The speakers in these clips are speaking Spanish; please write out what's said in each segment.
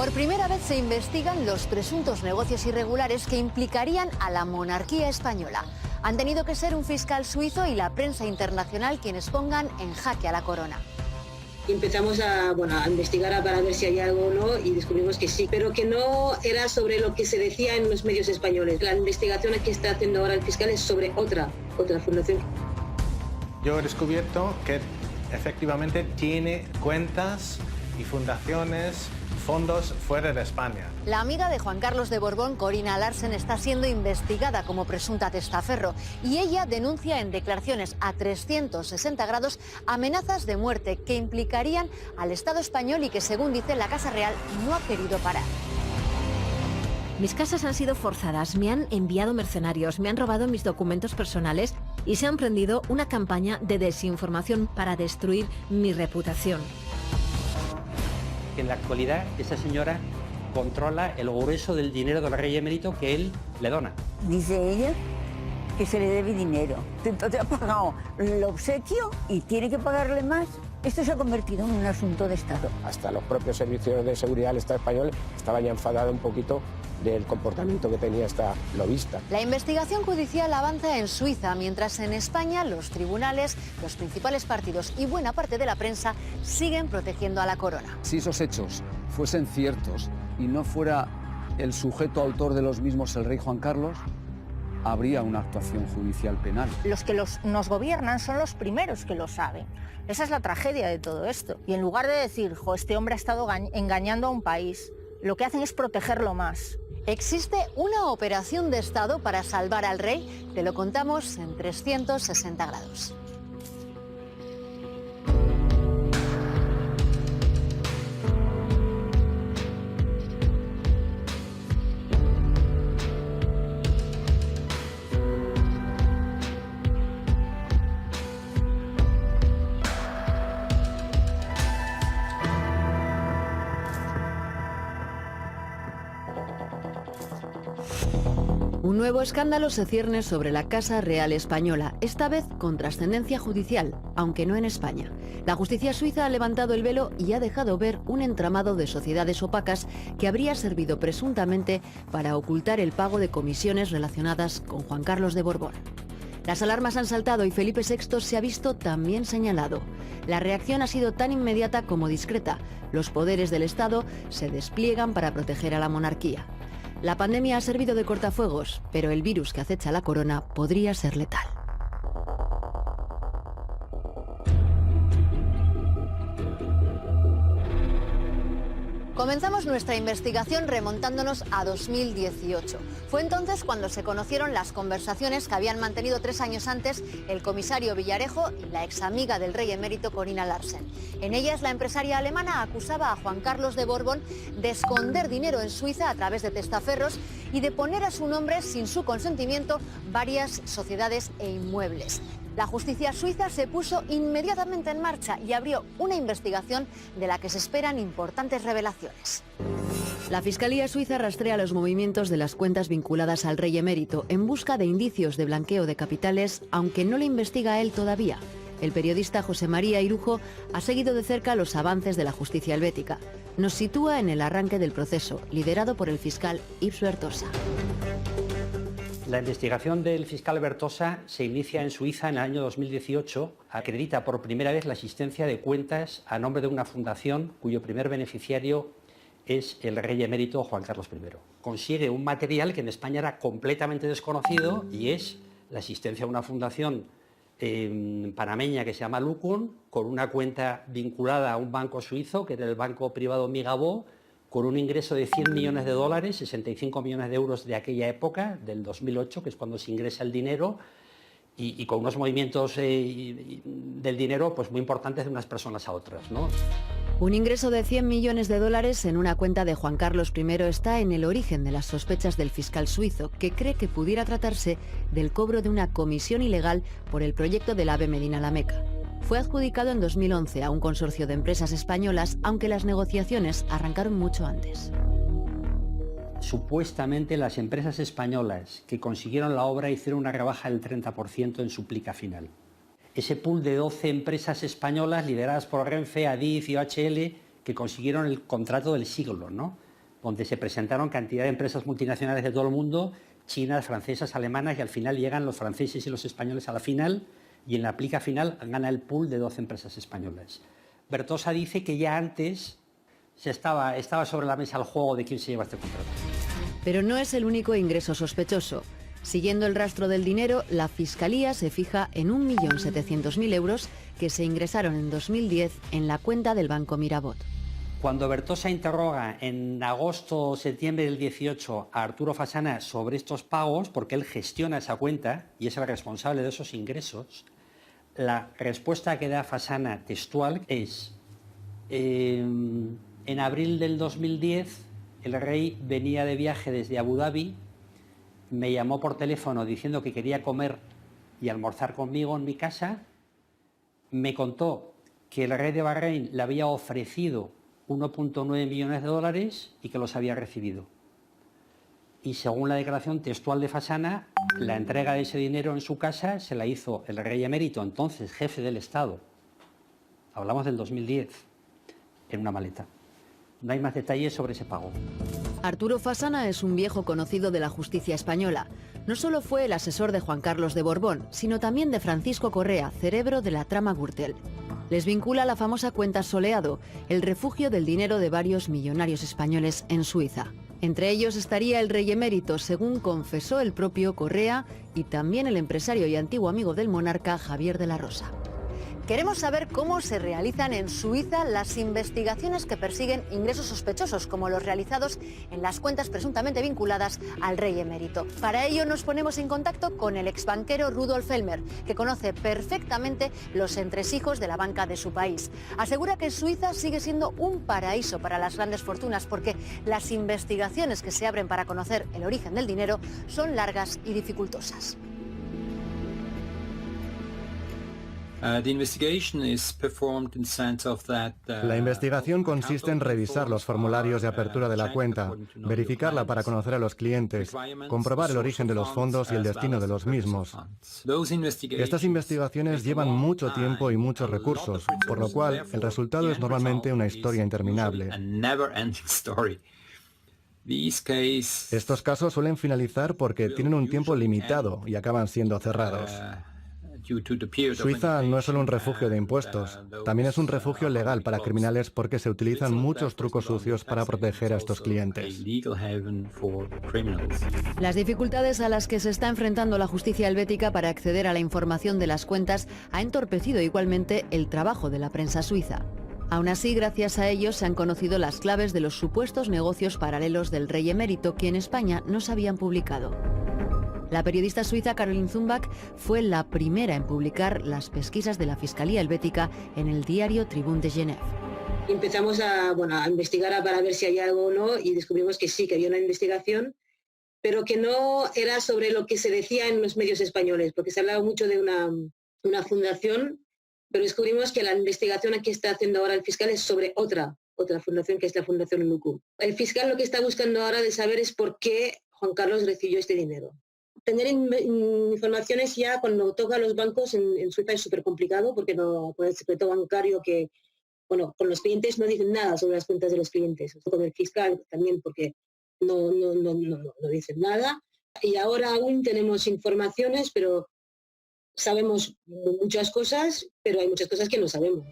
Por primera vez se investigan los presuntos negocios irregulares que implicarían a la monarquía española. Han tenido que ser un fiscal suizo y la prensa internacional quienes pongan en jaque a la corona. Empezamos a investigar para ver si hay algo o no y descubrimos que sí, pero que no era sobre lo que se decía en los medios españoles. La investigación que está haciendo ahora el fiscal es sobre otra fundación. Yo he descubierto que efectivamente tiene cuentas y fundaciones, fondos fuera de España. La amiga de Juan Carlos de Borbón, Corina Larsen, está siendo investigada como presunta testaferro y ella denuncia en declaraciones a 360 grados amenazas de muerte que implicarían al Estado español y que, según dice la Casa Real, no ha querido parar. Mis casas han sido forzadas, me han enviado mercenarios, me han robado mis documentos personales y se ha emprendido una campaña de desinformación para destruir mi reputación. En la actualidad, esa señora controla el grueso del dinero del rey emérito que él le dona. Dice ella que se le debe dinero. Entonces ha pagado el obsequio y tiene que pagarle más. Esto se ha convertido en un asunto de Estado. Hasta los propios servicios de seguridad del Estado español estaban ya enfadados un poquito del comportamiento que tenía esta lobista. La investigación judicial avanza en Suiza, mientras en España los tribunales, los principales partidos y buena parte de la prensa siguen protegiendo a la corona. Si esos hechos fuesen ciertos y no fuera el sujeto autor de los mismos el rey Juan Carlos, habría una actuación judicial penal. Los que nos gobiernan son los primeros que lo saben. Esa es la tragedia de todo esto. Y en lugar de decir, este hombre ha estado engañando a un país, lo que hacen es protegerlo más. ¿Existe una operación de Estado para salvar al rey? Te lo contamos en 360 grados. Un nuevo escándalo se cierne sobre la Casa Real Española, esta vez con trascendencia judicial, aunque no en España. La justicia suiza ha levantado el velo y ha dejado ver un entramado de sociedades opacas que habría servido presuntamente para ocultar el pago de comisiones relacionadas con Juan Carlos de Borbón. Las alarmas han saltado y Felipe VI se ha visto también señalado. La reacción ha sido tan inmediata como discreta. Los poderes del Estado se despliegan para proteger a la monarquía. La pandemia ha servido de cortafuegos, pero el virus que acecha la corona podría ser letal. Comenzamos nuestra investigación remontándonos a 2018. Fue entonces cuando se conocieron las conversaciones que habían mantenido 3 años antes el comisario Villarejo y la examiga del rey emérito Corina Larsen. En ellas, la empresaria alemana acusaba a Juan Carlos de Borbón de esconder dinero en Suiza a través de testaferros y de poner a su nombre, sin su consentimiento, varias sociedades e inmuebles. La justicia suiza se puso inmediatamente en marcha y abrió una investigación de la que se esperan importantes revelaciones. La Fiscalía suiza rastrea los movimientos de las cuentas vinculadas al rey emérito en busca de indicios de blanqueo de capitales, aunque no le investiga a él todavía. El periodista José María Irujo ha seguido de cerca los avances de la justicia helvética. Nos sitúa en el arranque del proceso, liderado por el fiscal Yves Bertosa. La investigación del fiscal Bertosa se inicia en Suiza en el año 2018. Acredita por primera vez la existencia de cuentas a nombre de una fundación cuyo primer beneficiario es el rey emérito Juan Carlos I. Consigue un material que en España era completamente desconocido y es la existencia de una fundación panameña que se llama Lucun, con una cuenta vinculada a un banco suizo, que era el banco privado Migabo, con un ingreso de 100 millones de dólares, 65 millones de euros de aquella época, del 2008, que es cuando se ingresa el dinero, y con unos movimientos del dinero pues muy importantes de unas personas a otras, ¿no? Un ingreso de 100 millones de dólares en una cuenta de Juan Carlos I está en el origen de las sospechas del fiscal suizo, que cree que pudiera tratarse del cobro de una comisión ilegal por el proyecto del AVE Medina-La Meca. Fue adjudicado en 2011 a un consorcio de empresas españolas, aunque las negociaciones arrancaron mucho antes. Supuestamente las empresas españolas que consiguieron la obra hicieron una rebaja del 30% en su plica final. Ese pool de 12 empresas españolas lideradas por Renfe, Adif y OHL que consiguieron el contrato del siglo, ¿no? donde se presentaron cantidad de empresas multinacionales de todo el mundo, chinas, francesas, alemanas, y al final llegan los franceses y los españoles a la final, y en la plica final gana el pool de 12 empresas españolas. Bertosa dice que ya antes estaba sobre la mesa el juego de quién se lleva este contrato. Pero no es el único ingreso sospechoso. Siguiendo el rastro del dinero, la Fiscalía se fija en 1.700.000 euros que se ingresaron en 2010 en la cuenta del Banco Mirabaud. Cuando Bertosa interroga en agosto o septiembre del 18 a Arturo Fasana sobre estos pagos, porque él gestiona esa cuenta y es el responsable de esos ingresos, la respuesta que da Fasana textual es: en abril del 2010 el rey venía de viaje desde Abu Dhabi, me llamó por teléfono diciendo que quería comer y almorzar conmigo en mi casa, me contó que el rey de Bahrein le había ofrecido 1,9 millones de dólares y que los había recibido. Y según la declaración textual de Fasana, la entrega de ese dinero en su casa se la hizo el rey emérito, entonces jefe del Estado. Hablamos del 2010, en una maleta. No hay más detalles sobre ese pago. Arturo Fasana es un viejo conocido de la justicia española. No solo fue el asesor de Juan Carlos de Borbón, sino también de Francisco Correa, cerebro de la trama Gürtel. Les vincula la famosa cuenta Soleado, el refugio del dinero de varios millonarios españoles en Suiza. Entre ellos estaría el rey emérito, según confesó el propio Correa, y también el empresario y antiguo amigo del monarca Javier de la Rosa. Queremos saber cómo se realizan en Suiza las investigaciones que persiguen ingresos sospechosos, como los realizados en las cuentas presuntamente vinculadas al rey emérito. Para ello nos ponemos en contacto con el exbanquero Rudolf Elmer, que conoce perfectamente los entresijos de la banca de su país. Asegura que Suiza sigue siendo un paraíso para las grandes fortunas, porque las investigaciones que se abren para conocer el origen del dinero son largas y dificultosas. La investigación consiste en revisar los formularios de apertura de la cuenta, verificarla para conocer a los clientes, comprobar el origen de los fondos y el destino de los mismos. Estas investigaciones llevan mucho tiempo y muchos recursos, por lo cual el resultado es normalmente una historia interminable. Estos casos suelen finalizar porque tienen un tiempo limitado y acaban siendo cerrados. Suiza no es solo un refugio de impuestos, también es un refugio legal para criminales porque se utilizan muchos trucos sucios para proteger a estos clientes. Las dificultades a las que se está enfrentando la justicia helvética para acceder a la información de las cuentas ha entorpecido igualmente el trabajo de la prensa suiza. Aún así, gracias a ellos se han conocido las claves de los supuestos negocios paralelos del rey emérito que en España no se habían publicado. La periodista suiza Caroline Zumbach fue la primera en publicar las pesquisas de la Fiscalía helvética en el diario Tribune de Genève. Empezamos a investigar para ver si hay algo o no y descubrimos que sí, que había una investigación, pero que no era sobre lo que se decía en los medios españoles, porque se hablaba mucho de una fundación, pero descubrimos que la investigación que está haciendo ahora el fiscal es sobre otra fundación, que es la Fundación Nuku. El fiscal lo que está buscando ahora de saber es por qué Juan Carlos recibió este dinero. Tener informaciones ya cuando toca a los bancos en Suiza es súper complicado porque no, con el secreto bancario con los clientes no dicen nada sobre las cuentas de los clientes. Con el fiscal también porque no dicen nada. Y ahora aún tenemos informaciones, pero sabemos muchas cosas, pero hay muchas cosas que no sabemos.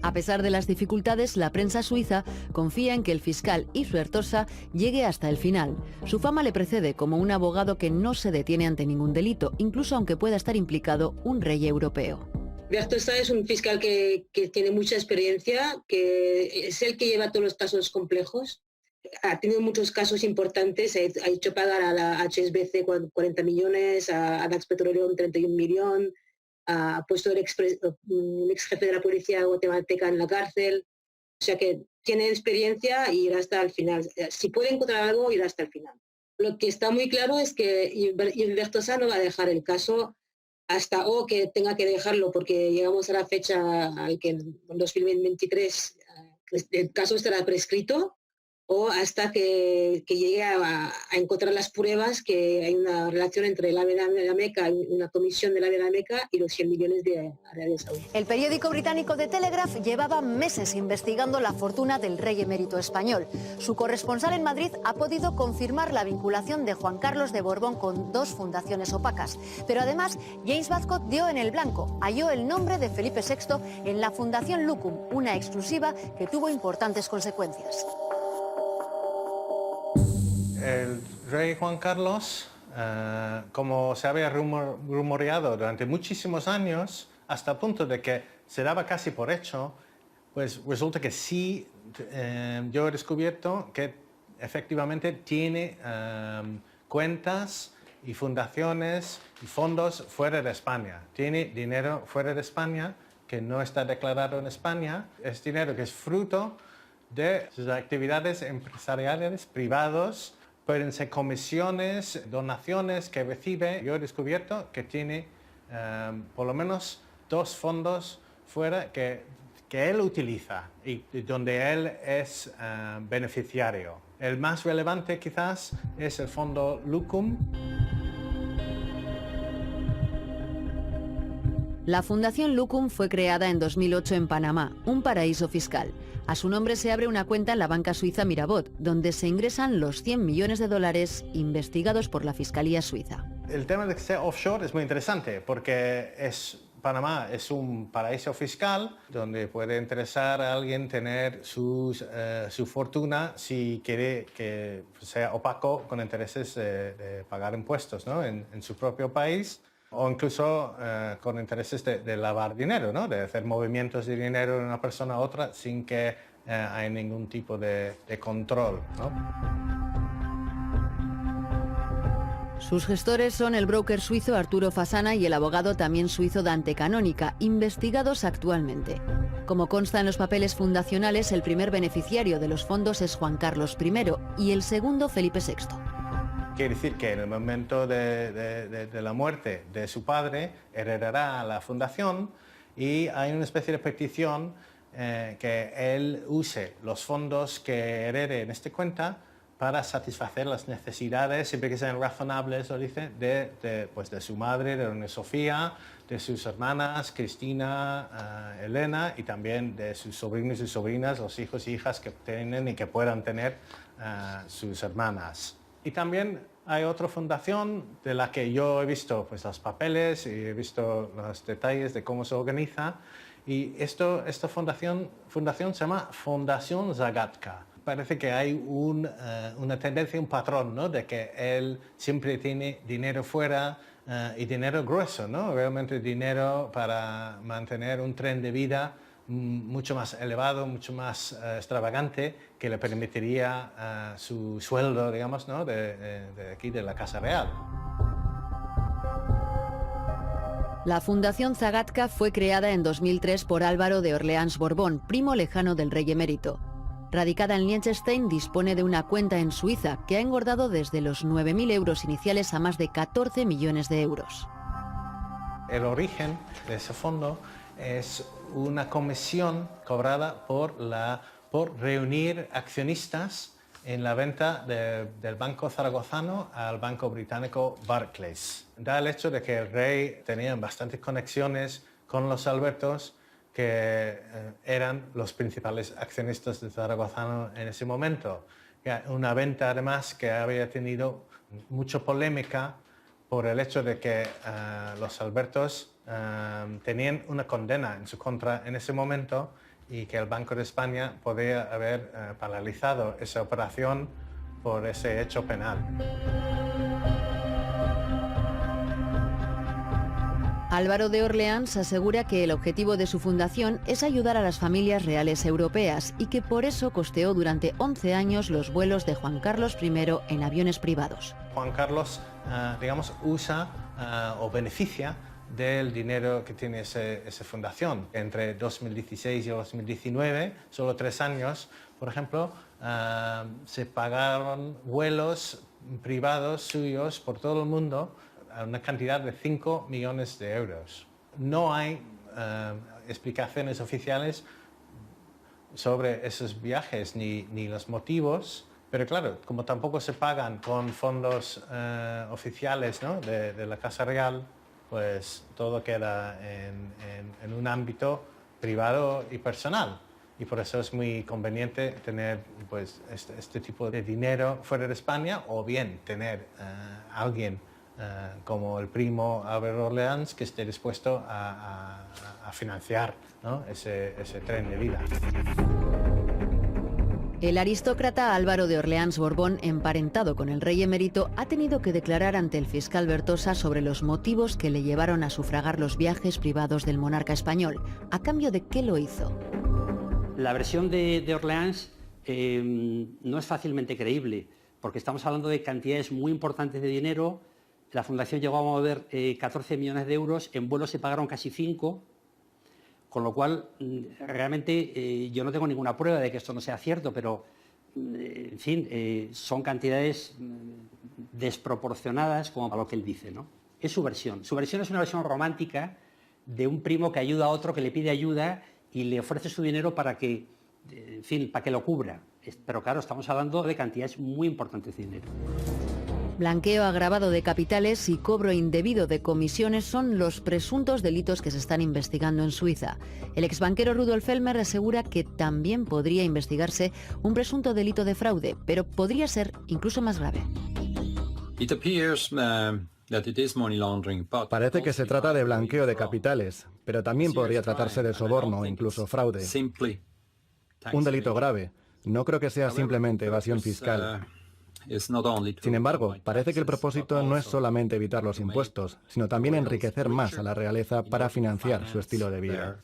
A pesar de las dificultades, la prensa suiza confía en que el fiscal Bertosa llegue hasta el final. Su fama le precede como un abogado que no se detiene ante ningún delito, incluso aunque pueda estar implicado un rey europeo. Bertosa es un fiscal que tiene mucha experiencia, que es el que lleva todos los casos complejos. Ha tenido muchos casos importantes, ha hecho pagar a la HSBC 40 millones, a Dax Petroleum 31 millones, ha puesto un ex jefe de la policía guatemalteca en la cárcel. O sea que tiene experiencia y irá hasta el final. Si puede encontrar algo, irá hasta el final. Lo que está muy claro es que Bertosa no va a dejar el caso hasta que tenga que dejarlo, porque llegamos a la fecha al que en 2023 el caso estará prescrito o hasta que llegue a encontrar las pruebas que hay una relación entre el AVE de la Meca, una comisión del AVE de la Meca y los 100 millones de Arabia Saudí. El periódico británico The Telegraph llevaba meses investigando la fortuna del rey emérito español. Su corresponsal en Madrid ha podido confirmar la vinculación de Juan Carlos de Borbón con dos fundaciones opacas. Pero además, James Badcott dio en el blanco. Halló el nombre de Felipe VI en la Fundación Lucum, una exclusiva que tuvo importantes consecuencias. El rey Juan Carlos, como se había rumoreado durante muchísimos años, hasta el punto de que se daba casi por hecho, pues resulta que sí, yo he descubierto que efectivamente tiene cuentas y fundaciones y fondos fuera de España. Tiene dinero fuera de España que no está declarado en España. Es dinero que es fruto de sus actividades empresariales privados. Pueden ser comisiones, donaciones que recibe. Yo he descubierto que tiene por lo menos dos fondos fuera que él utiliza y donde él es beneficiario. El más relevante quizás es el fondo Lucum. La Fundación Lucum fue creada en 2008 en Panamá, un paraíso fiscal. A su nombre se abre una cuenta en la banca suiza Mirabaud, donde se ingresan los 100 millones de dólares investigados por la Fiscalía Suiza. El tema de que sea offshore es muy interesante porque Panamá es un paraíso fiscal donde puede interesar a alguien tener su fortuna si quiere que sea opaco con intereses de pagar impuestos, ¿no? en su propio país. O incluso con intereses de lavar dinero, ¿no? De hacer movimientos de dinero de una persona a otra sin que haya ningún tipo de control, ¿no? Sus gestores son el broker suizo Arturo Fasana y el abogado también suizo Dante Canónica, investigados actualmente. Como consta en los papeles fundacionales, el primer beneficiario de los fondos es Juan Carlos I y el segundo Felipe VI. Quiere decir que en el momento de la muerte de su padre heredará la fundación y hay una especie de petición que él use los fondos que herede en esta cuenta para satisfacer las necesidades, siempre que sean razonables, lo dice, de su madre, de doña Sofía, de sus hermanas, Cristina, Elena, y también de sus sobrinos y sobrinas, los hijos e hijas que tienen y que puedan tener sus hermanas. Y también hay otra fundación de la que yo he visto pues, los papeles y he visto los detalles de cómo se organiza. Y esta fundación se llama Fundación Zagatka. Parece que hay una tendencia, un patrón, ¿no? De que él siempre tiene dinero fuera y dinero grueso, ¿no? Realmente dinero para mantener un tren de vida mucho más elevado, mucho más extravagante, que le permitiría su sueldo, digamos, ¿no? de aquí, de la Casa Real. La Fundación Zagatka fue creada en 2003 por Álvaro de Orleans Borbón, primo lejano del rey emérito. Radicada en Liechtenstein, dispone de una cuenta en Suiza que ha engordado desde los 9.000 euros iniciales a más de 14 millones de euros. El origen de ese fondo es una comisión cobrada por reunir accionistas en la venta del banco zaragozano al banco británico Barclays. Da el hecho de que el rey tenía bastantes conexiones con los Albertos, que eran los principales accionistas de zaragozano en ese momento. Una venta además que había tenido mucha polémica por el hecho de que los Albertos tenían una condena en su contra en ese momento y que el Banco de España podía haber paralizado esa operación por ese hecho penal. Álvaro de Orleans asegura que el objetivo de su fundación es ayudar a las familias reales europeas y que por eso costeó durante 11 años los vuelos de Juan Carlos I en aviones privados. Juan Carlos, digamos, usa o beneficia del dinero que tiene esa fundación. Entre 2016 y 2019, solo 3 años, por ejemplo, se pagaron vuelos privados suyos por todo el mundo a una cantidad de 5 millones de euros. No hay explicaciones oficiales sobre esos viajes ni los motivos, pero claro, como tampoco se pagan con fondos oficiales, ¿no?, de la Casa Real, pues todo queda en un ámbito privado y personal. Y por eso es muy conveniente tener pues, este tipo de dinero fuera de España, o bien tener a alguien como el primo Albert Orleans que esté dispuesto a financiar, ¿no?, ese tren de vida. El aristócrata Álvaro de Orleans Borbón, emparentado con el rey emérito, ha tenido que declarar ante el fiscal Bertosa sobre los motivos que le llevaron a sufragar los viajes privados del monarca español. ¿A cambio de qué lo hizo? La versión de Orleans no es fácilmente creíble, porque estamos hablando de cantidades muy importantes de dinero. La fundación llegó a mover 14 millones de euros, en vuelos se pagaron casi 5, con lo cual realmente yo no tengo ninguna prueba de que esto no sea cierto, pero en fin, son cantidades desproporcionadas como a lo que él dice, ¿no? Es su versión. Su versión es una versión romántica de un primo que ayuda a otro, que le pide ayuda y le ofrece su dinero para que, en fin, para que lo cubra. Pero claro, estamos hablando de cantidades muy importantes de dinero. Blanqueo agravado de capitales y cobro indebido de comisiones son los presuntos delitos que se están investigando en Suiza. El exbanquero Rudolf Elmer asegura que también podría investigarse un presunto delito de fraude, pero podría ser incluso más grave. Parece que se trata de blanqueo de capitales, pero también podría tratarse de soborno o incluso fraude. Un delito grave. No creo que sea simplemente evasión fiscal. Sin embargo, parece que el propósito no es solamente evitar los impuestos, sino también enriquecer más a la realeza para financiar su estilo de vida.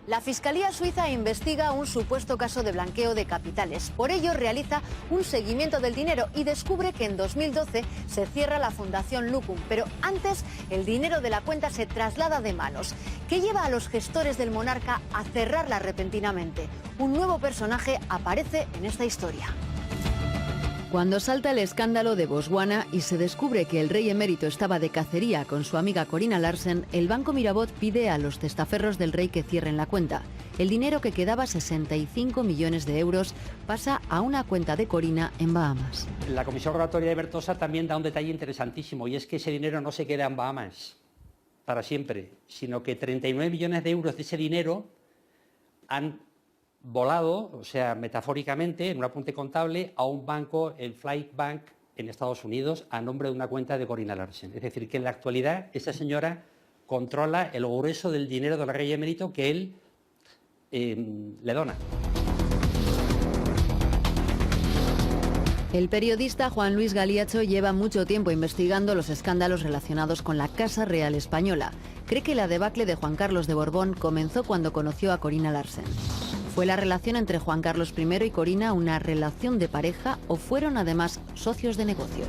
La Fiscalía suiza investiga un supuesto caso de blanqueo de capitales. Por ello realiza un seguimiento del dinero y descubre que en 2012 se cierra la Fundación Lucum. Pero antes el dinero de la cuenta se traslada de manos. ¿Qué lleva a los gestores del monarca a cerrarla repentinamente? Un nuevo personaje aparece en esta historia. Cuando salta el escándalo de Botswana y se descubre que el rey emérito estaba de cacería con su amiga Corina Larsen, el Banco Mirabaud pide a los testaferros del rey que cierren la cuenta. El dinero, que quedaba 65 millones de euros, pasa a una cuenta de Corina en Bahamas. La Comisión Rogatoria de Bertosa también da un detalle interesantísimo, y es que ese dinero no se queda en Bahamas para siempre, sino que 39 millones de euros de ese dinero han volado, o sea, metafóricamente, en un apunte contable, a un banco, el Flight Bank, en Estados Unidos, a nombre de una cuenta de Corina Larsen. Es decir, que en la actualidad esa señora controla el grueso del dinero del rey emérito que él le dona. El periodista Juan Luis Galiacho lleva mucho tiempo investigando los escándalos relacionados con la Casa Real Española. Cree que la debacle de Juan Carlos de Borbón comenzó cuando conoció a Corina Larsen. ¿Fue la relación entre Juan Carlos I y Corina una relación de pareja o fueron además socios de negocios?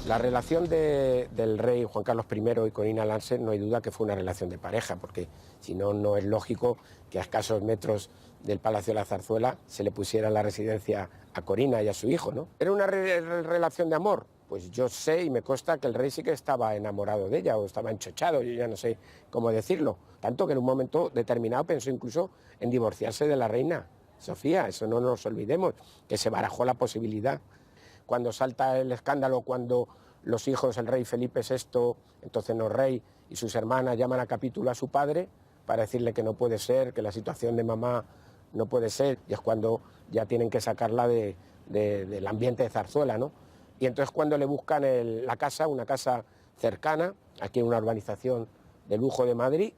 La relación del rey Juan Carlos I y Corina Larsen no hay duda que fue una relación de pareja, porque si no, no es lógico que a escasos metros del Palacio de la Zarzuela se le pusiera la residencia a Corina y a su hijo, ¿no? ¿Era una relación de amor? Pues yo sé y me consta que el rey sí que estaba enamorado de ella o estaba enchochado, yo ya no sé cómo decirlo. Tanto que en un momento determinado pensó incluso en divorciarse de la reina Sofía, eso no nos olvidemos, que se barajó la posibilidad. Cuando salta el escándalo, cuando los hijos, el rey Felipe VI, entonces no rey, y sus hermanas llaman a capítulo a su padre para decirle que no puede ser, que la situación de mamá no puede ser, y es cuando ya tienen que sacarla del ambiente de Zarzuela, ¿no? Y entonces cuando le buscan la casa, una casa cercana, aquí en una urbanización de lujo de Madrid,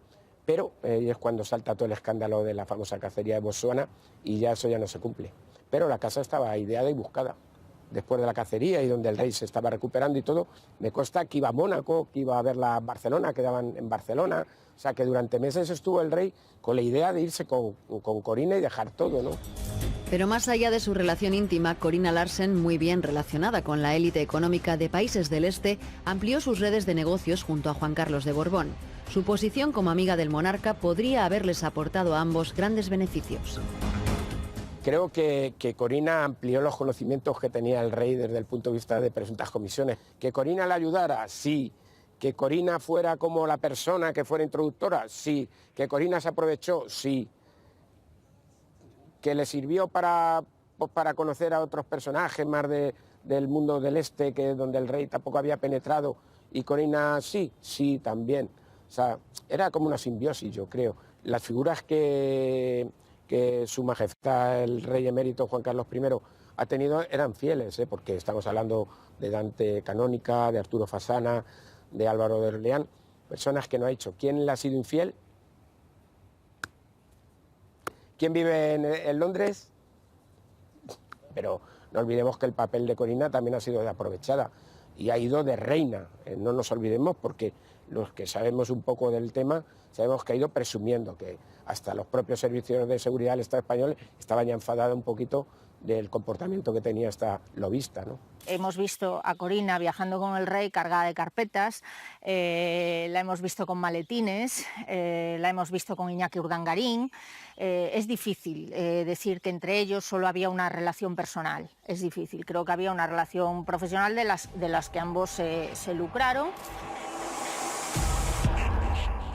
pero es cuando salta todo el escándalo de la famosa cacería de Botswana y ya eso ya no se cumple. Pero la casa estaba ideada y buscada. Después de la cacería y donde el rey se estaba recuperando y todo, me consta que iba a Mónaco, que iba a verla en Barcelona, quedaban en Barcelona. O sea que durante meses estuvo el rey con la idea de irse con Corina y dejar todo, ¿no? Pero más allá de su relación íntima, Corina Larsen, muy bien relacionada con la élite económica de países del este, amplió sus redes de negocios junto a Juan Carlos de Borbón. Su posición como amiga del monarca podría haberles aportado a ambos grandes beneficios. Creo que Corina amplió los conocimientos que tenía el rey desde el punto de vista de presuntas comisiones. ¿Que Corina le ayudara? Sí. ¿Que Corina fuera como la persona que fuera introductora? Sí. ¿Que Corina se aprovechó? Sí. ¿Que le sirvió para conocer a otros personajes más del mundo del este, donde el rey tampoco había penetrado, y Corina sí? Sí, también. O sea, era como una simbiosis, yo creo. Las figuras que su majestad el rey emérito Juan Carlos I ha tenido eran fieles, porque estamos hablando de Dante Canónica, de Arturo Fasana, de Álvaro de Orleán, personas que no ha hecho. ¿Quién le ha sido infiel? ¿Quién vive en Londres? Pero no olvidemos que el papel de Corina también ha sido de aprovechada y ha ido de reina. No nos olvidemos, porque los que sabemos un poco del tema sabemos que ha ido presumiendo, que hasta los propios servicios de seguridad del Estado español estaban ya enfadados un poquito del comportamiento que tenía esta lobista, ¿no? Hemos visto a Corina viajando con el rey cargada de carpetas, la hemos visto con maletines, la hemos visto con Iñaki Urdangarín. Es difícil decir que entre ellos solo había una relación personal, es difícil. Creo que había una relación profesional de las que ambos se lucraron.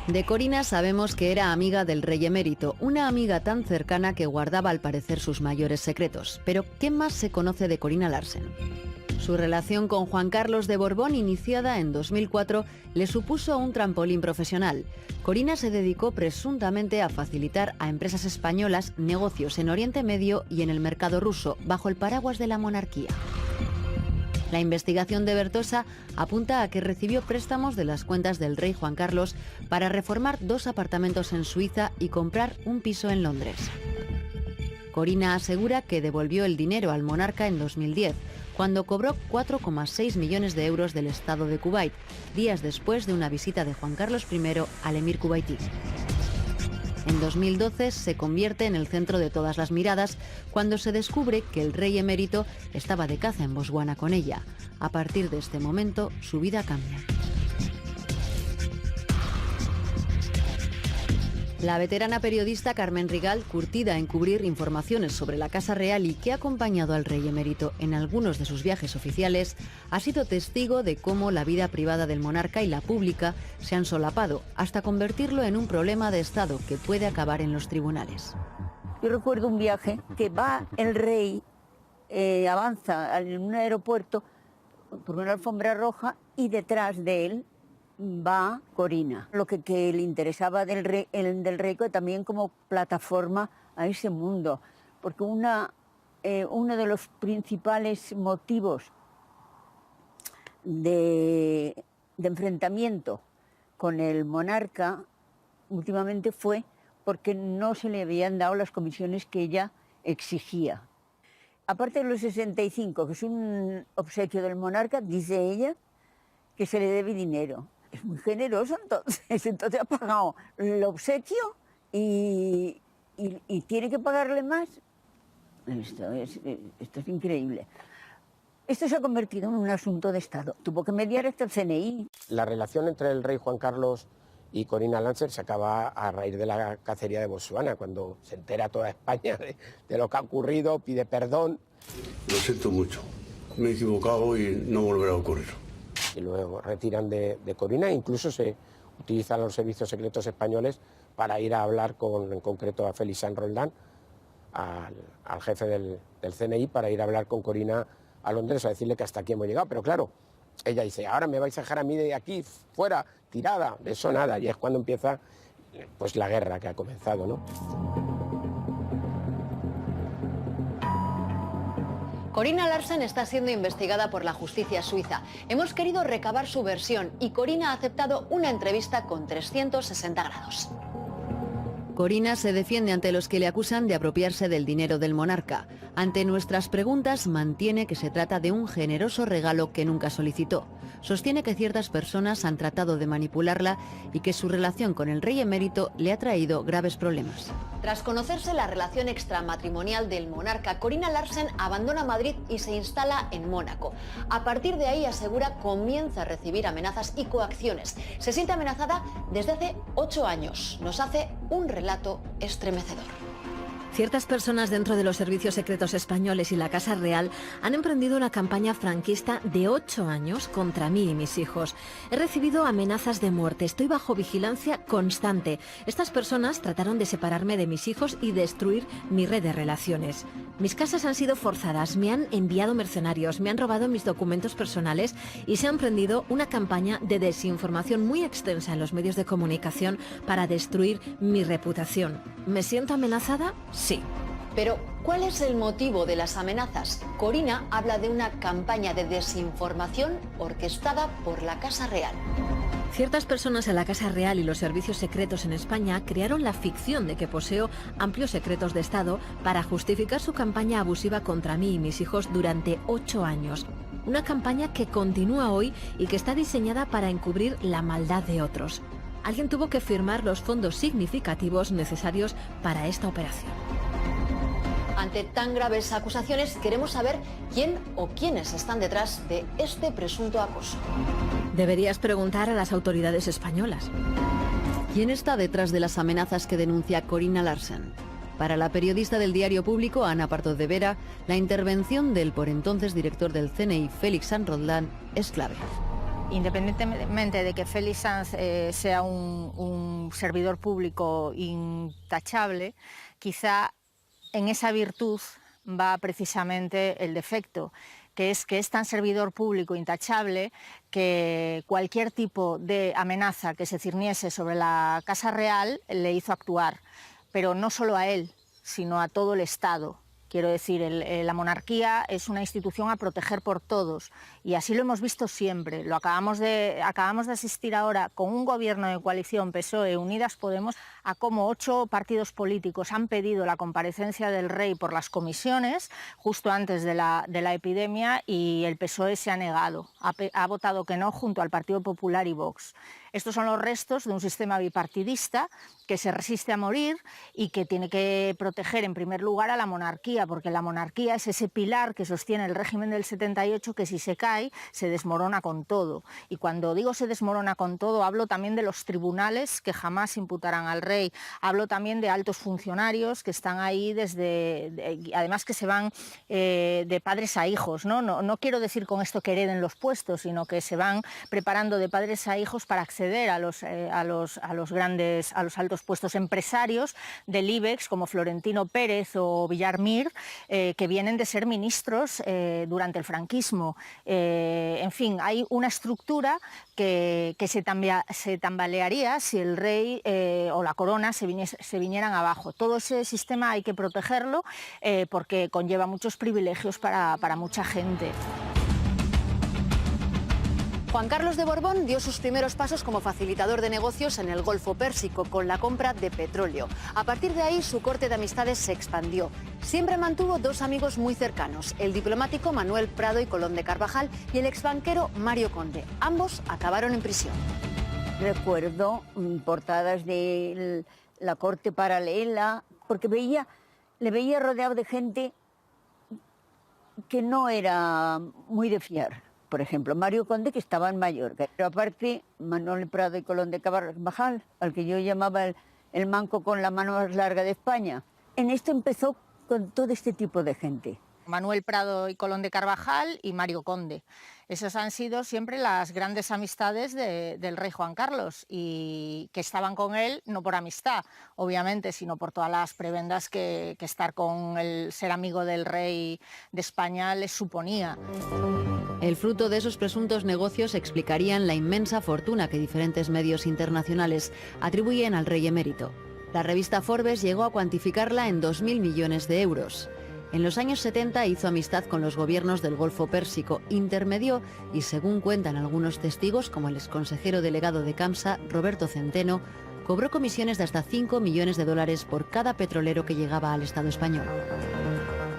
De Corina sabemos que era amiga del rey emérito, una amiga tan cercana que guardaba al parecer sus mayores secretos. Pero ¿qué más se conoce de Corina Larsen? Su relación con Juan Carlos de Borbón, iniciada en 2004, le supuso un trampolín profesional. Corina se dedicó presuntamente a facilitar a empresas españolas negocios en Oriente Medio y en el mercado ruso, bajo el paraguas de la monarquía. La investigación de Bertosa apunta a que recibió préstamos de las cuentas del rey Juan Carlos para reformar 2 apartamentos en Suiza y comprar un piso en Londres. Corina asegura que devolvió el dinero al monarca en 2010, cuando cobró 4,6 millones de euros del Estado de Kuwait, días después de una visita de Juan Carlos I al emir kuwaití. En 2012 se convierte en el centro de todas las miradas cuando se descubre que el rey emérito estaba de caza en Botswana con ella. A partir de este momento, su vida cambia. La veterana periodista Carmen Rigal, curtida en cubrir informaciones sobre la Casa Real y que ha acompañado al rey emérito en algunos de sus viajes oficiales, ha sido testigo de cómo la vida privada del monarca y la pública se han solapado, hasta convertirlo en un problema de Estado que puede acabar en los tribunales. Yo recuerdo un viaje que va el rey, avanza en un aeropuerto por una alfombra roja y detrás de él va Corina. Lo que le interesaba del rey que también como plataforma a ese mundo, porque uno de los principales motivos de enfrentamiento con el monarca últimamente fue porque no se le habían dado las comisiones que ella exigía. Aparte de los 65, que es un obsequio del monarca, dice ella que se le debe dinero. Es muy generoso, entonces ha pagado el obsequio y tiene que pagarle más. Esto es increíble. Esto se ha convertido en un asunto de Estado. Tuvo que mediar hasta el CNI. La relación entre el rey Juan Carlos y Corina Larsen se acaba a raíz de la cacería de Botswana, cuando se entera toda España de lo que ha ocurrido, pide perdón. Lo siento mucho, me he equivocado y no volverá a ocurrir. Y luego retiran de Corina, incluso se utilizan los servicios secretos españoles para ir a hablar en concreto a Félix San Roldán, al jefe del CNI, para ir a hablar con Corina a Londres a decirle que hasta aquí hemos llegado. Pero claro, ella dice, ahora me vais a dejar a mí de aquí, fuera, tirada, de eso nada. Y es cuando empieza pues la guerra que ha comenzado, ¿no? Corina Larsen está siendo investigada por la justicia suiza. Hemos querido recabar su versión y Corina ha aceptado una entrevista con 360 grados. Corina se defiende ante los que le acusan de apropiarse del dinero del monarca. Ante nuestras preguntas mantiene que se trata de un generoso regalo que nunca solicitó. Sostiene que ciertas personas han tratado de manipularla y que su relación con el rey emérito le ha traído graves problemas. Tras conocerse la relación extramatrimonial del monarca, Corina Larsen abandona Madrid y se instala en Mónaco. A partir de ahí, asegura, comienza a recibir amenazas y coacciones. Se siente amenazada desde hace 8 años. Nos hace un relato estremecedor. Ciertas personas dentro de los servicios secretos españoles y la Casa Real han emprendido una campaña franquista de 8 años contra mí y mis hijos. He recibido amenazas de muerte, estoy bajo vigilancia constante. Estas personas trataron de separarme de mis hijos y destruir mi red de relaciones. Mis casas han sido forzadas, me han enviado mercenarios, me han robado mis documentos personales y se ha emprendido una campaña de desinformación muy extensa en los medios de comunicación para destruir mi reputación. ¿Me siento amenazada? Sí. Pero, ¿cuál es el motivo de las amenazas? Corina habla de una campaña de desinformación orquestada por la Casa Real. Ciertas personas en la Casa Real y los servicios secretos en España crearon la ficción de que poseo amplios secretos de Estado para justificar su campaña abusiva contra mí y mis hijos durante 8 años. Una campaña que continúa hoy y que está diseñada para encubrir la maldad de otros. Alguien tuvo que firmar los fondos significativos necesarios para esta operación. Ante tan graves acusaciones, queremos saber quién o quiénes están detrás de este presunto acoso. Deberías preguntar a las autoridades españolas. ¿Quién está detrás de las amenazas que denuncia Corina Larsen? Para la periodista del Diario Público, Ana Pardo de Vera, la intervención del por entonces director del CNI, Félix Sanz Roldán, es clave. Independientemente de que Félix Sanz sea un servidor público intachable, quizá en esa virtud va precisamente el defecto, que es tan servidor público intachable que cualquier tipo de amenaza que se cirniese sobre la Casa Real le hizo actuar, pero no solo a él, sino a todo el Estado. Quiero decir, la monarquía es una institución a proteger por todos y así lo hemos visto siempre. Lo acabamos de asistir ahora con un gobierno de coalición PSOE, Unidas Podemos, a cómo 8 partidos políticos han pedido la comparecencia del rey por las comisiones justo antes de la epidemia y el PSOE se ha negado, ha votado que no junto al Partido Popular y Vox. Estos son los restos de un sistema bipartidista que se resiste a morir y que tiene que proteger en primer lugar a la monarquía, porque la monarquía es ese pilar que sostiene el régimen del 78 que si se cae se desmorona con todo. Y cuando digo se desmorona con todo, hablo también de los tribunales que jamás imputarán al rey, hablo también de altos funcionarios que están ahí además que se van de padres a hijos, ¿no? No quiero decir con esto que hereden los puestos, sino que se van preparando de padres a hijos para acceder a los altos puestos empresarios del IBEX como Florentino Pérez o Villar Mir, que vienen de ser ministros durante el franquismo. En fin, hay una estructura que se tambalearía si el rey o la corona se vinieran abajo. Todo ese sistema hay que protegerlo porque conlleva muchos privilegios para mucha gente. Juan Carlos de Borbón dio sus primeros pasos como facilitador de negocios en el Golfo Pérsico con la compra de petróleo. A partir de ahí, su corte de amistades se expandió. Siempre mantuvo 2 amigos muy cercanos, el diplomático Manuel Prado y Colón de Carvajal y el exbanquero Mario Conde. Ambos acabaron en prisión. Recuerdo portadas de la corte paralela, porque le veía rodeado de gente que no era muy de fiar. Por ejemplo, Mario Conde, que estaba en Mallorca. Pero aparte, Manuel Prado y Colón de Carvajal, al que yo llamaba el manco con la mano más larga de España. En esto empezó con todo este tipo de gente. Manuel Prado y Colón de Carvajal y Mario Conde. Esas han sido siempre las grandes amistades del rey Juan Carlos y que estaban con él no por amistad, obviamente, sino por todas las prebendas que estar con ser amigo del rey de España les suponía. El fruto de esos presuntos negocios explicarían la inmensa fortuna que diferentes medios internacionales atribuyen al rey emérito. La revista Forbes llegó a cuantificarla en 2.000 millones de euros. En los años 70 hizo amistad con los gobiernos del Golfo Pérsico, intermedió y, según cuentan algunos testigos, como el exconsejero delegado de CAMSA, Roberto Centeno, cobró comisiones de hasta 5 millones de dólares por cada petrolero que llegaba al Estado español.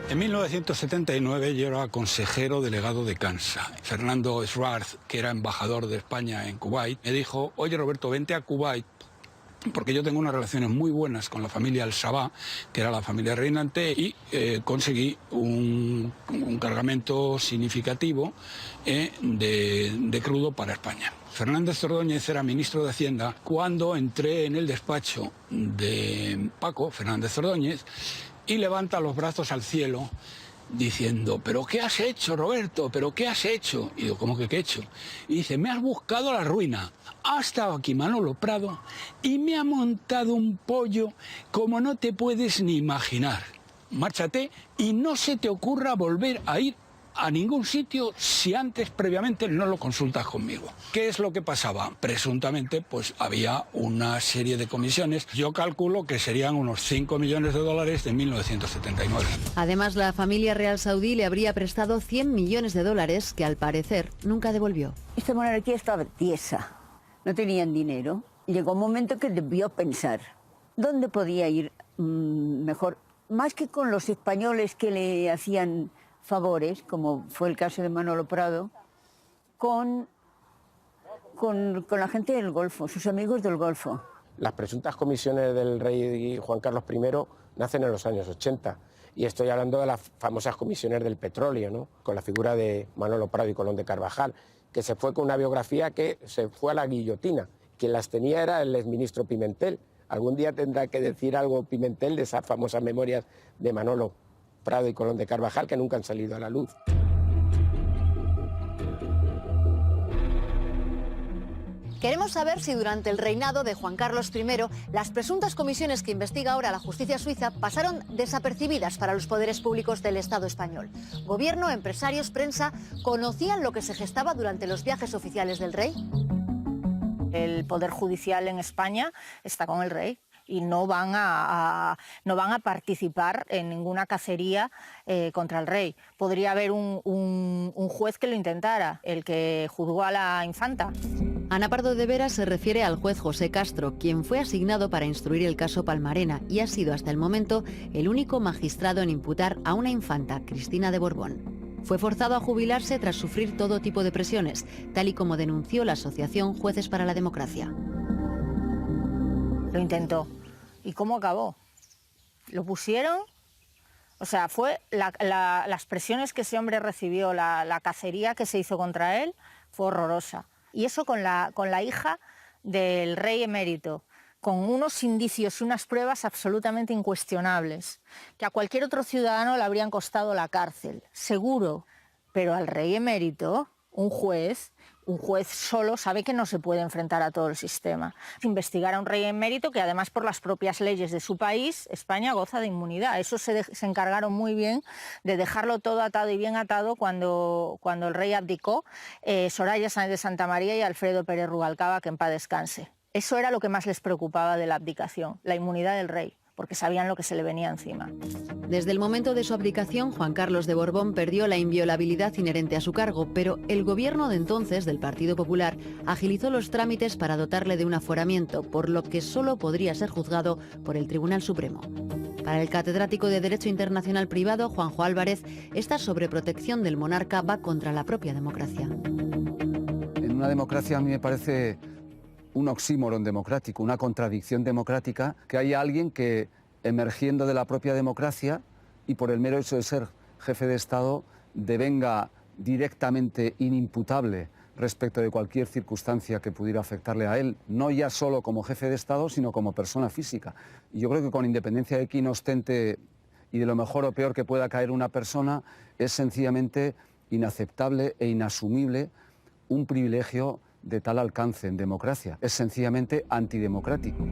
En 1979 yo era consejero delegado de CAMSA. Fernando Schwarz, que era embajador de España en Kuwait, me dijo: oye Roberto, vente a Kuwait, porque yo tengo unas relaciones muy buenas con la familia Al-Sabah, que era la familia reinante, y conseguí un cargamento significativo de crudo para España. Fernández Ordóñez era ministro de Hacienda cuando entré en el despacho de Paco Fernández Ordóñez y levanta los brazos al cielo diciendo, ¿pero qué has hecho, Roberto? ¿Pero qué has hecho? Y digo, ¿cómo que qué he hecho? Y dice, me has buscado la ruina. Ha estado aquí Manolo Prado y me ha montado un pollo como no te puedes ni imaginar. Márchate y no se te ocurra volver a ir a ningún sitio si antes previamente no lo consultas conmigo. ¿Qué es lo que pasaba? Presuntamente pues había una serie de comisiones. Yo calculo que serían unos 5 millones de dólares de 1979. Además, la familia real saudí le habría prestado 100 millones de dólares que al parecer nunca devolvió. Esta monarquía estaba tiesa, no tenían dinero. Llegó un momento que debió pensar dónde podía ir mejor, más que con los españoles que le hacían favores, como fue el caso de Manolo Prado, con la gente del Golfo, sus amigos del Golfo. Las presuntas comisiones del rey Juan Carlos I nacen en los años 80 y estoy hablando de las famosas comisiones del petróleo, ¿no? Con la figura de Manolo Prado y Colón de Carvajal, que se fue con una biografía que se fue a la guillotina. Quien las tenía era el exministro Pimentel. Algún día tendrá que decir algo Pimentel de esas famosas memorias de Manolo Prado y Colón de Carvajal que nunca han salido a la luz. Queremos saber si durante el reinado de Juan Carlos I las presuntas comisiones que investiga ahora la justicia suiza pasaron desapercibidas para los poderes públicos del Estado español. Gobierno, empresarios, prensa, ¿conocían lo que se gestaba durante los viajes oficiales del rey? El poder judicial en España está con el rey y no van a participar en ninguna cacería contra el rey. Podría haber un juez que lo intentara, el que juzgó a la infanta. Ana Pardo de Vera se refiere al juez José Castro, quien fue asignado para instruir el caso Palmarena y ha sido hasta el momento el único magistrado en imputar a una infanta, Cristina de Borbón. Fue forzado a jubilarse tras sufrir todo tipo de presiones, tal y como denunció la asociación Jueces para la Democracia. Lo intentó. ¿Y cómo acabó? Lo pusieron, o sea, fue las presiones que ese hombre recibió, la cacería que se hizo contra él, fue horrorosa. Y eso con la hija del rey emérito, con unos indicios y unas pruebas absolutamente incuestionables, que a cualquier otro ciudadano le habrían costado la cárcel, seguro, pero al rey emérito, un juez solo sabe que no se puede enfrentar a todo el sistema. Investigar a un rey emérito que además por las propias leyes de su país, España goza de inmunidad. Eso se encargaron muy bien de dejarlo todo atado y bien atado cuando el rey abdicó, Soraya Sáenz de Santamaría y Alfredo Pérez Rubalcaba, que en paz descanse. Eso era lo que más les preocupaba de la abdicación, la inmunidad del rey, porque sabían lo que se le venía encima. Desde el momento de su abdicación, Juan Carlos de Borbón perdió la inviolabilidad inherente a su cargo, pero el gobierno de entonces, del Partido Popular, agilizó los trámites para dotarle de un aforamiento, por lo que solo podría ser juzgado por el Tribunal Supremo. Para el catedrático de Derecho Internacional Privado, Juanjo Álvarez, esta sobreprotección del monarca va contra la propia democracia. En una democracia a mí me parece un oxímoron democrático, una contradicción democrática, que haya alguien que, emergiendo de la propia democracia y por el mero hecho de ser jefe de Estado, devenga directamente inimputable respecto de cualquier circunstancia que pudiera afectarle a él, no ya solo como jefe de Estado, sino como persona física. Y yo creo que con independencia de quién ostente y de lo mejor o peor que pueda caer una persona, es sencillamente inaceptable e inasumible un privilegio de tal alcance en democracia. Es sencillamente antidemocrático.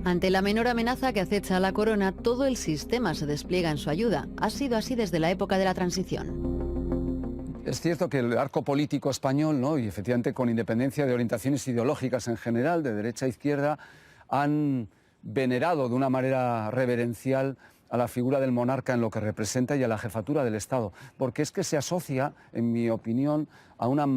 Ante la menor amenaza que acecha a la corona, todo el sistema se despliega en su ayuda. Ha sido así desde la época de la transición. Es cierto que el arco político español, ¿no?, y efectivamente con independencia de orientaciones ideológicas en general, de derecha a izquierda, han venerado de una manera reverencial a la figura del monarca en lo que representa y a la jefatura del Estado. Porque es que se asocia, en mi opinión, a una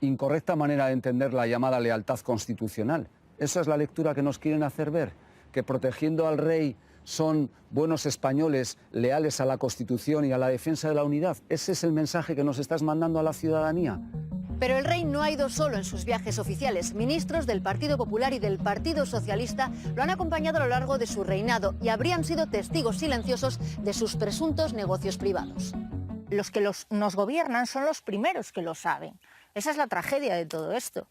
incorrecta manera de entender la llamada lealtad constitucional. Esa es la lectura que nos quieren hacer ver, que protegiendo al rey son buenos españoles leales a la Constitución y a la defensa de la unidad. Ese es el mensaje que nos estás mandando a la ciudadanía. Pero el rey no ha ido solo en sus viajes oficiales. Ministros del Partido Popular y del Partido Socialista lo han acompañado a lo largo de su reinado y habrían sido testigos silenciosos de sus presuntos negocios privados. Los que nos gobiernan son los primeros que lo saben. Esa es la tragedia de todo esto.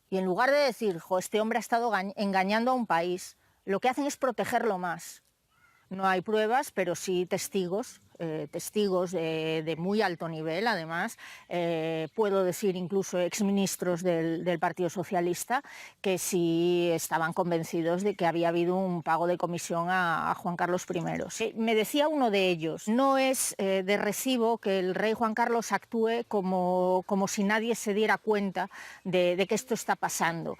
Y en lugar de decir, este hombre ha estado engañando a un país, lo que hacen es protegerlo más. No hay pruebas, pero sí testigos. Testigos de muy alto nivel, además, puedo decir incluso exministros del Partido Socialista, que sí estaban convencidos de que había habido un pago de comisión a Juan Carlos I. Sí, me decía uno de ellos, no es de recibo que el rey Juan Carlos actúe como si nadie se diera cuenta de que esto está pasando.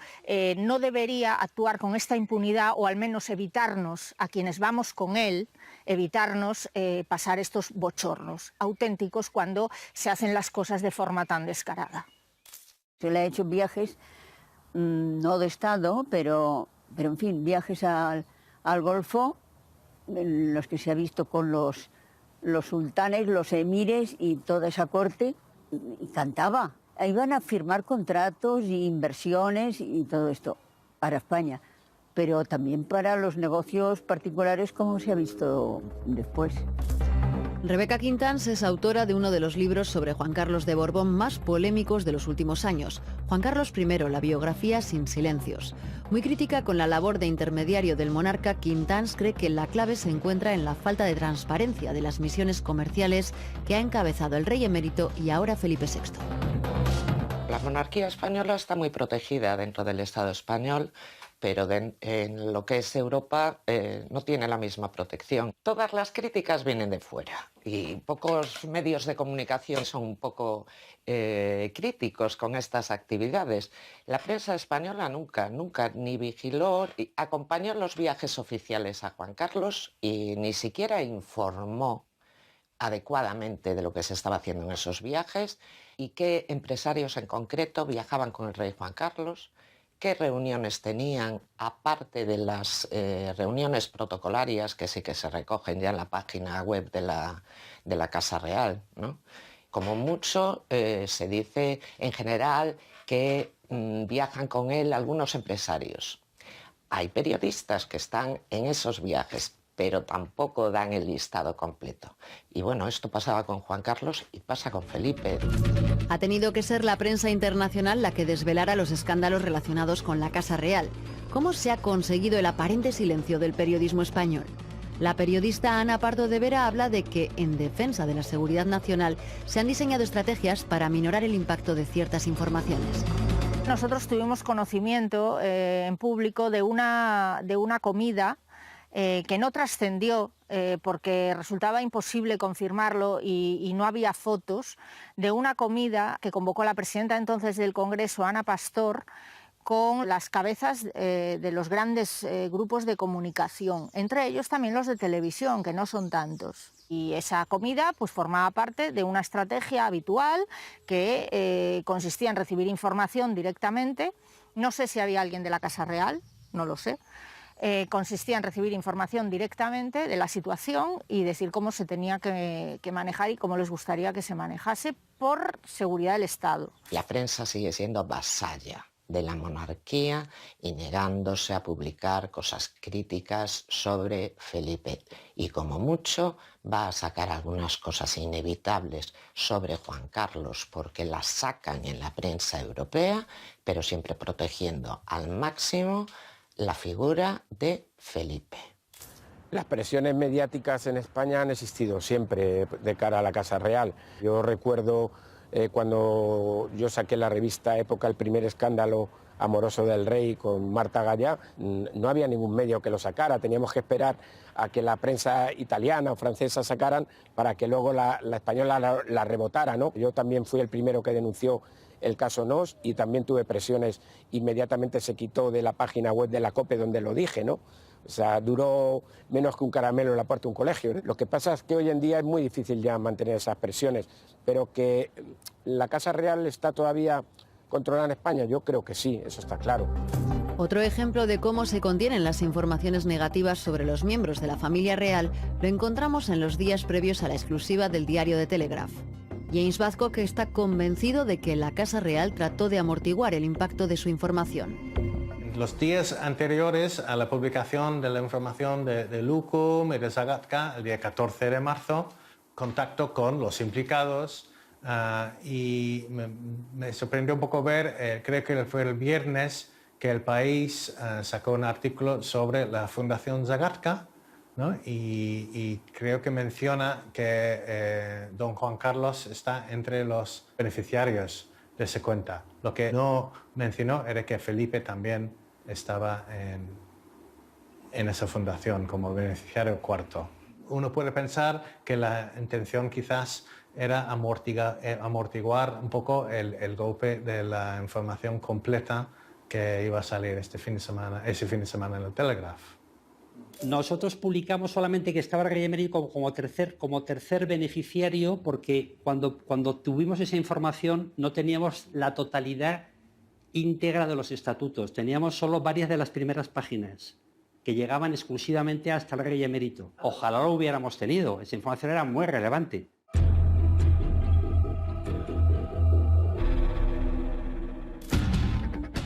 No debería actuar con esta impunidad, o al menos evitarnos, a quienes vamos con él, evitarnos pasar estos bochornos auténticos cuando se hacen las cosas de forma tan descarada. Se le ha hecho viajes, no de Estado, pero en fin, viajes al Golfo, en los que se ha visto con los sultanes, los emires y toda esa corte, y cantaba. Iban a firmar contratos e inversiones y todo esto para España, pero también para los negocios particulares, como se ha visto después. Rebeca Quintans es autora de uno de los libros sobre Juan Carlos de Borbón más polémicos de los últimos años, Juan Carlos I, la biografía sin silencios. Muy crítica con la labor de intermediario del monarca, Quintans cree que la clave se encuentra en la falta de transparencia de las misiones comerciales que ha encabezado el rey emérito y ahora Felipe VI. La monarquía española está muy protegida dentro del Estado español, pero en lo que es Europa no tiene la misma protección. Todas las críticas vienen de fuera y pocos medios de comunicación son un poco críticos con estas actividades. La prensa española nunca ni vigiló, acompañó los viajes oficiales a Juan Carlos y ni siquiera informó adecuadamente de lo que se estaba haciendo en esos viajes y qué empresarios en concreto viajaban con el rey Juan Carlos, qué reuniones tenían, aparte de las reuniones protocolarias que sí que se recogen ya en la página web de la Casa Real, ¿no? Como mucho se dice en general que viajan con él algunos empresarios. Hay periodistas que están en esos viajes, pero tampoco dan el listado completo. Y bueno, esto pasaba con Juan Carlos y pasa con Felipe. Ha tenido que ser la prensa internacional la que desvelara los escándalos relacionados con la Casa Real. ¿Cómo se ha conseguido el aparente silencio del periodismo español? La periodista Ana Pardo de Vera habla de que, en defensa de la seguridad nacional, se han diseñado estrategias para minorar el impacto de ciertas informaciones. Nosotros tuvimos conocimiento en público de una comida que no trascendió porque resultaba imposible confirmarlo y no había fotos, de una comida que convocó la presidenta entonces del Congreso, Ana Pastor, con las cabezas de los grandes grupos de comunicación, entre ellos también los de televisión, que no son tantos. Y esa comida pues formaba parte de una estrategia habitual que consistía en recibir información directamente. No sé si había alguien de la Casa Real, no lo sé. Consistía en recibir información directamente de la situación y decir cómo se tenía que manejar y cómo les gustaría que se manejase por seguridad del Estado. La prensa sigue siendo vasalla de la monarquía y negándose a publicar cosas críticas sobre Felipe. Y como mucho va a sacar algunas cosas inevitables sobre Juan Carlos porque las sacan en la prensa europea, pero siempre protegiendo al máximo la figura de Felipe. Las presiones mediáticas en España han existido siempre de cara a la Casa Real. Yo recuerdo cuando yo saqué la revista Época, el primer escándalo amoroso del rey con Marta Gallá, no había ningún medio que lo sacara, teníamos que esperar a que la prensa italiana o francesa sacaran para que luego la española la rebotara, ¿no? Yo también fui el primero que denunció el caso Nos y también tuve presiones, inmediatamente se quitó de la página web de la COPE donde lo dije, ¿no? O sea, duró menos que un caramelo en la puerta de un colegio. Lo que pasa es que hoy en día es muy difícil ya mantener esas presiones, pero que la Casa Real está todavía controlada en España, yo creo que sí, eso está claro. Otro ejemplo de cómo se contienen las informaciones negativas sobre los miembros de la familia real lo encontramos en los días previos a la exclusiva del diario The Telegraph. James Babcock está convencido de que la Casa Real trató de amortiguar el impacto de su información. Los días anteriores a la publicación de la información de Lukum y de Zagatka, el día 14 de marzo, contacto con los implicados y me sorprendió un poco ver, creo que fue el viernes, que El País sacó un artículo sobre la Fundación Zagatka, ¿no? Y creo que menciona que don Juan Carlos está entre los beneficiarios de esa cuenta. Lo que no mencionó era que Felipe también estaba en esa fundación como beneficiario cuarto. Uno puede pensar que la intención quizás era amortiguar un poco el golpe de la información completa que iba a salir ese fin de semana en el Telegraph. Nosotros publicamos solamente que estaba el rey emérito como tercer beneficiario, porque cuando tuvimos esa información no teníamos la totalidad íntegra de los estatutos, teníamos solo varias de las primeras páginas que llegaban exclusivamente hasta el rey emérito. Ojalá lo hubiéramos tenido, esa información era muy relevante.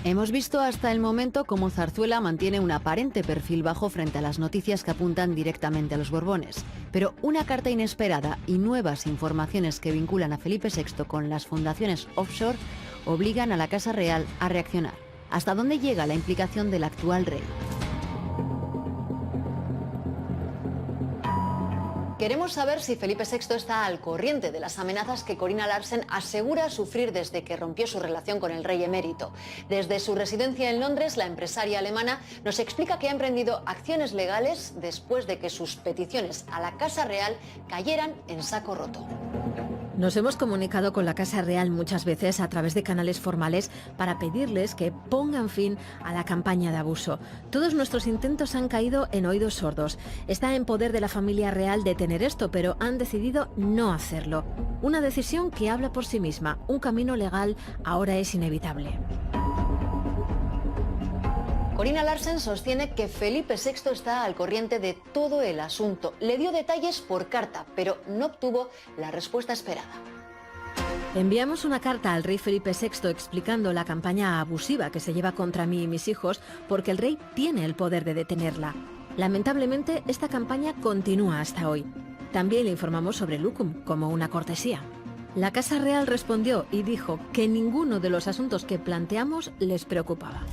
Hemos visto hasta el momento cómo Zarzuela mantiene un aparente perfil bajo frente a las noticias que apuntan directamente a los Borbones. Pero una carta inesperada y nuevas informaciones que vinculan a Felipe VI con las fundaciones offshore obligan a la Casa Real a reaccionar. ¿Hasta dónde llega la implicación del actual rey? Queremos saber si Felipe VI está al corriente de las amenazas que Corina Larsen asegura sufrir desde que rompió su relación con el rey emérito. Desde su residencia en Londres, la empresaria alemana nos explica que ha emprendido acciones legales después de que sus peticiones a la Casa Real cayeran en saco roto. Nos hemos comunicado con la Casa Real muchas veces a través de canales formales para pedirles que pongan fin a la campaña de abuso. Todos nuestros intentos han caído en oídos sordos. Está en poder de la familia real detener esto, pero han decidido no hacerlo. Una decisión que habla por sí misma. Un camino legal ahora es inevitable. Corina Larsen sostiene que Felipe VI está al corriente de todo el asunto. Le dio detalles por carta, pero no obtuvo la respuesta esperada. Enviamos una carta al rey Felipe VI explicando la campaña abusiva que se lleva contra mí y mis hijos, porque el rey tiene el poder de detenerla. Lamentablemente, esta campaña continúa hasta hoy. También le informamos sobre Lucum, como una cortesía. La Casa Real respondió y dijo que ninguno de los asuntos que planteamos les preocupaba.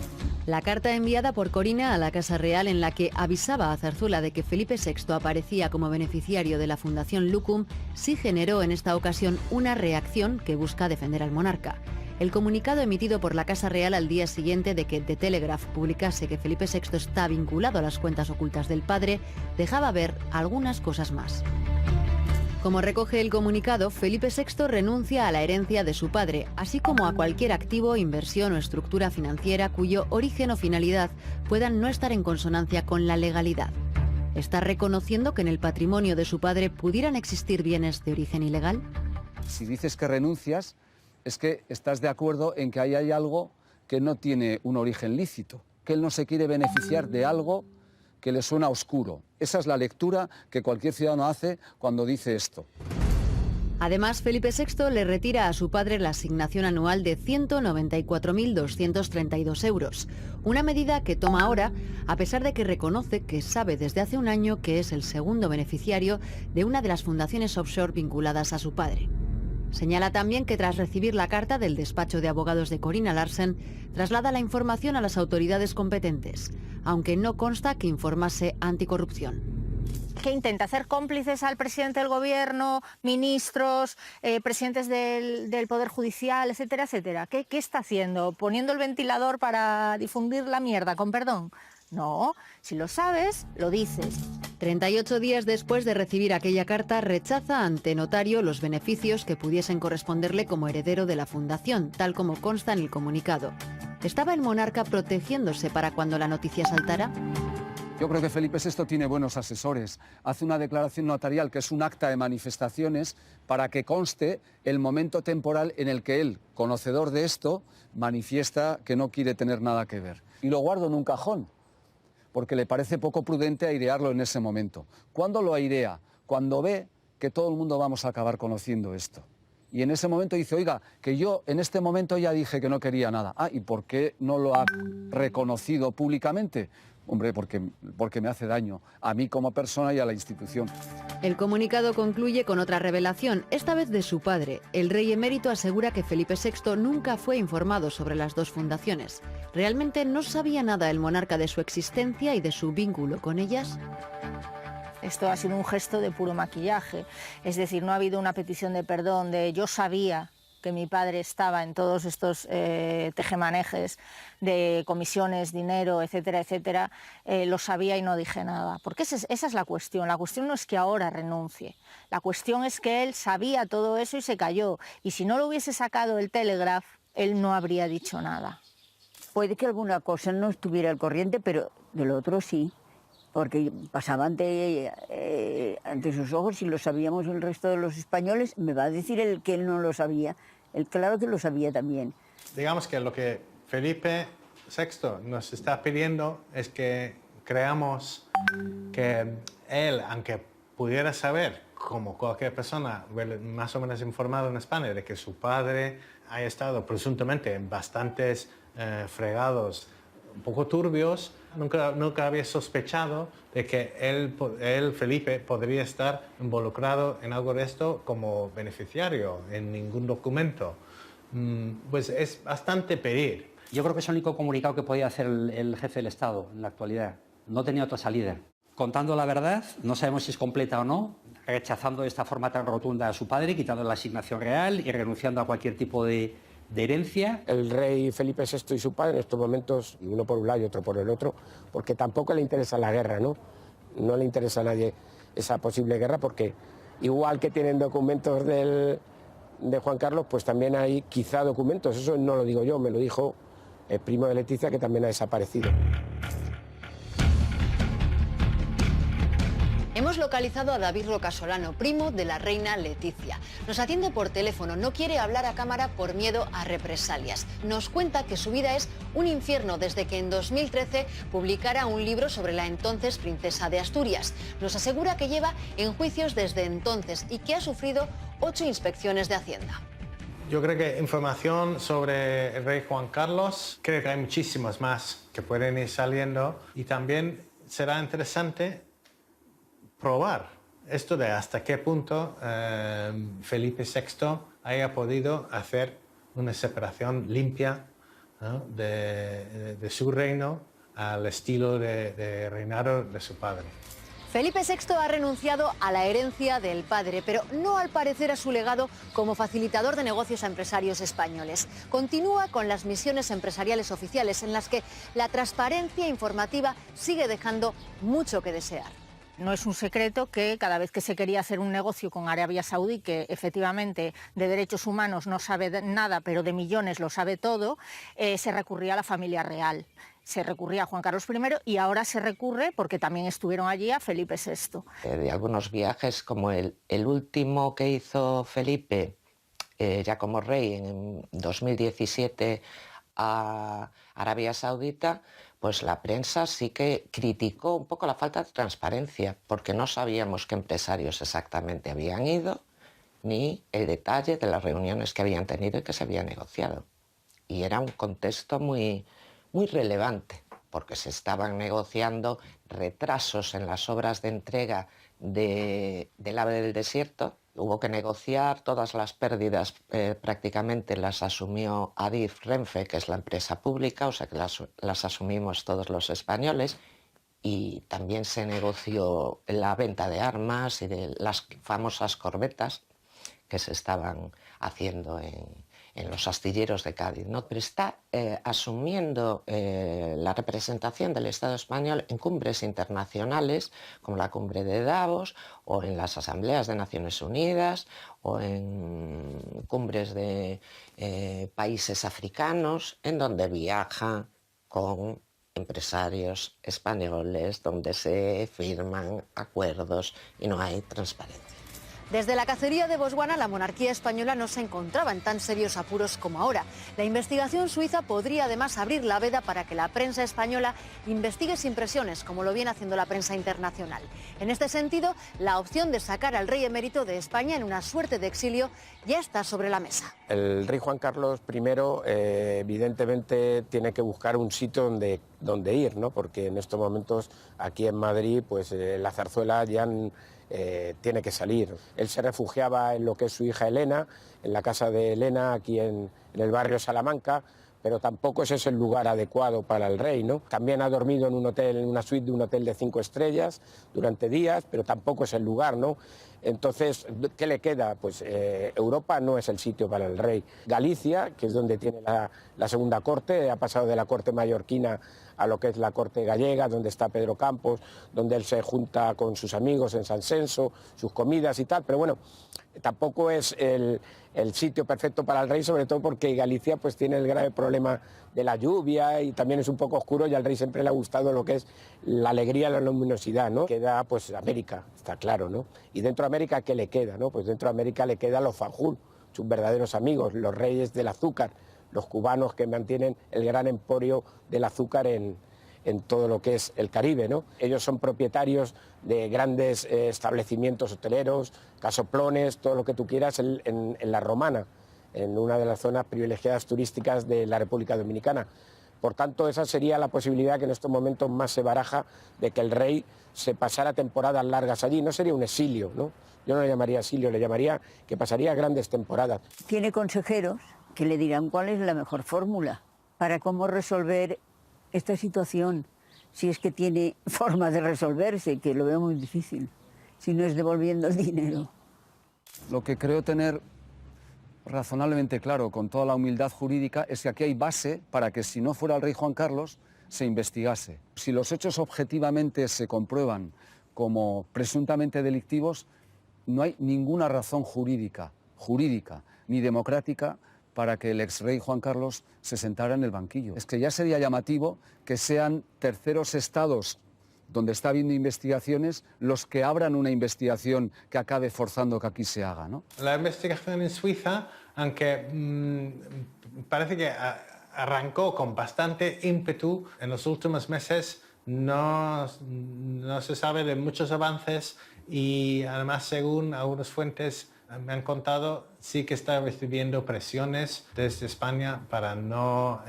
La carta enviada por Corina a la Casa Real, en la que avisaba a Zarzuela de que Felipe VI aparecía como beneficiario de la Fundación Lucum, sí generó en esta ocasión una reacción que busca defender al monarca. El comunicado emitido por la Casa Real al día siguiente de que The Telegraph publicase que Felipe VI está vinculado a las cuentas ocultas del padre dejaba ver algunas cosas más. Como recoge el comunicado, Felipe VI renuncia a la herencia de su padre, así como a cualquier activo, inversión o estructura financiera cuyo origen o finalidad puedan no estar en consonancia con la legalidad. ¿Está reconociendo que en el patrimonio de su padre pudieran existir bienes de origen ilegal? Si dices que renuncias, es que estás de acuerdo en que ahí hay algo que no tiene un origen lícito, que él no se quiere beneficiar de algo que le suena oscuro. Esa es la lectura que cualquier ciudadano hace cuando dice esto. Además, Felipe VI le retira a su padre la asignación anual de 194.232 euros, una medida que toma ahora, a pesar de que reconoce que sabe desde hace un año que es el segundo beneficiario de una de las fundaciones offshore vinculadas a su padre. Señala también que tras recibir la carta del despacho de abogados de Corina Larsen, traslada la información a las autoridades competentes, aunque no consta que informase anticorrupción. ¿Qué intenta? ¿Hacer cómplices al presidente del gobierno, ministros, presidentes del Poder Judicial, etcétera, etcétera? ¿Qué está haciendo? ¿Poniendo el ventilador para difundir la mierda, con perdón? No, si lo sabes, lo dices. 38 días después de recibir aquella carta, rechaza ante notario los beneficios que pudiesen corresponderle como heredero de la fundación, tal como consta en el comunicado. ¿Estaba el monarca protegiéndose para cuando la noticia saltara? Yo creo que Felipe VI tiene buenos asesores. Hace una declaración notarial que es un acta de manifestaciones para que conste el momento temporal en el que él, conocedor de esto, manifiesta que no quiere tener nada que ver. Y lo guardo en un cajón, porque le parece poco prudente airearlo en ese momento. ¿Cuándo lo airea? Cuando ve que todo el mundo vamos a acabar conociendo esto. Y en ese momento dice, oiga, que yo en este momento ya dije que no quería nada. Ah, ¿y por qué no lo ha reconocido públicamente? Hombre, porque me hace daño a mí como persona y a la institución. El comunicado concluye con otra revelación, esta vez de su padre. El rey emérito asegura que Felipe VI nunca fue informado sobre las dos fundaciones. ¿Realmente no sabía nada el monarca de su existencia y de su vínculo con ellas? Esto ha sido un gesto de puro maquillaje, es decir, no ha habido una petición de perdón de yo sabía que mi padre estaba en todos estos tejemanejes de comisiones, dinero, etcétera, etcétera, lo sabía y no dije nada. Porque esa es la cuestión no es que ahora renuncie, la cuestión es que él sabía todo eso y se cayó, y si no lo hubiese sacado el Telegraph, él no habría dicho nada. Puede que alguna cosa no estuviera al corriente, pero de lo otro sí. Porque pasaba ante sus ojos y lo sabíamos el resto de los españoles. Me va a decir el que él no lo sabía. Él claro que lo sabía también. Digamos que lo que Felipe VI nos está pidiendo es que creamos que él, aunque pudiera saber, como cualquier persona más o menos informada en España, de que su padre haya estado presuntamente en bastantes fregados un poco turbios, nunca había sospechado de que él, Felipe, podría estar involucrado en algo de esto como beneficiario en ningún documento. Pues es bastante pedir. Yo creo que es el único comunicado que podía hacer el jefe del Estado en la actualidad. No tenía otra salida. Contando la verdad, no sabemos si es completa o no, rechazando de esta forma tan rotunda a su padre, quitando la asignación real y renunciando a cualquier tipo de herencia. El rey Felipe VI y su padre en estos momentos, uno por un lado y otro por el otro, porque tampoco le interesa la guerra, ¿no? No le interesa a nadie esa posible guerra, porque igual que tienen documentos de Juan Carlos, pues también hay quizá documentos, eso no lo digo yo, me lo dijo el primo de Leticia, que también ha desaparecido. Hemos localizado a David Rocasolano, primo de la reina Leticia. Nos atiende por teléfono, no quiere hablar a cámara por miedo a represalias. Nos cuenta que su vida es un infierno desde que en 2013 publicara un libro sobre la entonces princesa de Asturias. Nos asegura que lleva en juicios desde entonces y que ha sufrido 8 inspecciones de Hacienda. Yo creo que información sobre el rey Juan Carlos, creo que hay muchísimas más que pueden ir saliendo, y también será interesante probar esto de hasta qué punto Felipe VI haya podido hacer una separación limpia, ¿no?, de su reino al estilo de reinado de su padre. Felipe VI ha renunciado a la herencia del padre, pero no al parecer a su legado como facilitador de negocios a empresarios españoles. Continúa con las misiones empresariales oficiales en las que la transparencia informativa sigue dejando mucho que desear. No es un secreto que cada vez que se quería hacer un negocio con Arabia Saudí, que efectivamente de derechos humanos no sabe nada, pero de millones lo sabe todo, se recurría a la familia real. Se recurría a Juan Carlos I y ahora se recurre, porque también estuvieron allí, a Felipe VI. De algunos viajes, como el último que hizo Felipe, ya como rey, en 2017 a Arabia Saudita, pues la prensa sí que criticó un poco la falta de transparencia, porque no sabíamos qué empresarios exactamente habían ido, ni el detalle de las reuniones que habían tenido y que se había negociado. Y era un contexto muy relevante, porque se estaban negociando retrasos en las obras de entrega del AVE del Desierto. Hubo que negociar, todas las pérdidas prácticamente las asumió Adif Renfe, que es la empresa pública, o sea que las asumimos todos los españoles, y también se negoció la venta de armas y de las famosas corbetas que se estaban haciendo en los astilleros de Cádiz, ¿no? Pero está asumiendo la representación del Estado español en cumbres internacionales, como la cumbre de Davos, o en las asambleas de Naciones Unidas, o en cumbres de países africanos, en donde viaja con empresarios españoles, donde se firman acuerdos y no hay transparencia. Desde la cacería de Botswana, la monarquía española no se encontraba en tan serios apuros como ahora. La investigación suiza podría además abrir la veda para que la prensa española investigue sin presiones, como lo viene haciendo la prensa internacional. En este sentido, la opción de sacar al rey emérito de España en una suerte de exilio ya está sobre la mesa. El rey Juan Carlos I evidentemente tiene que buscar un sitio donde ir, ¿no? Porque en estos momentos aquí en Madrid pues la zarzuela ya tiene que salir. Él se refugiaba en lo que es su hija Elena, en la casa de Elena, aquí en el barrio Salamanca, pero tampoco ese es el lugar adecuado para el rey, ¿no? También ha dormido en un hotel, en una suite de un hotel de 5 estrellas durante días, pero tampoco es el lugar, ¿no? Entonces, ¿qué le queda? Pues Europa no es el sitio para el rey. Galicia, que es donde tiene la segunda corte, ha pasado de la corte mallorquina a lo que es la corte gallega, donde está Pedro Campos, donde él se junta con sus amigos en San Censo, sus comidas y tal, pero bueno, tampoco es el sitio perfecto para el rey, sobre todo porque Galicia pues tiene el grave problema de la lluvia y también es un poco oscuro, y al rey siempre le ha gustado lo que es la alegría, la luminosidad, ¿no? Queda pues América, está claro, ¿no? Y dentro de América, ¿qué le queda, no? Pues dentro de América le quedan los Fanjul, sus verdaderos amigos, los reyes del azúcar, los cubanos que mantienen el gran emporio del azúcar en todo lo que es el Caribe, ¿no? Ellos son propietarios de grandes establecimientos hoteleros, casoplones, todo lo que tú quieras en La Romana, en una de las zonas privilegiadas turísticas de la República Dominicana. Por tanto, esa sería la posibilidad que en estos momentos más se baraja de que el rey se pasara temporadas largas allí. No sería un exilio, ¿no? Yo no le llamaría exilio, le llamaría que pasaría grandes temporadas. Tiene consejeros que le dirán cuál es la mejor fórmula para cómo resolver esta situación, si es que tiene forma de resolverse, que lo veo muy difícil, si no es devolviendo el dinero. Lo que creo tener razonablemente claro, con toda la humildad jurídica, es que aquí hay base para que si no fuera el rey Juan Carlos, se investigase. Si los hechos objetivamente se comprueban como presuntamente delictivos, no hay ninguna razón jurídica ni democrática para que el ex rey Juan Carlos se sentara en el banquillo. Es que ya sería llamativo que sean terceros estados donde está habiendo investigaciones los que abran una investigación que acabe forzando que aquí se haga, ¿no? La investigación en Suiza, aunque parece que arrancó con bastante ímpetu, en los últimos meses no se sabe de muchos avances, y además, según algunas fuentes me han contado, sí que está recibiendo presiones desde España para no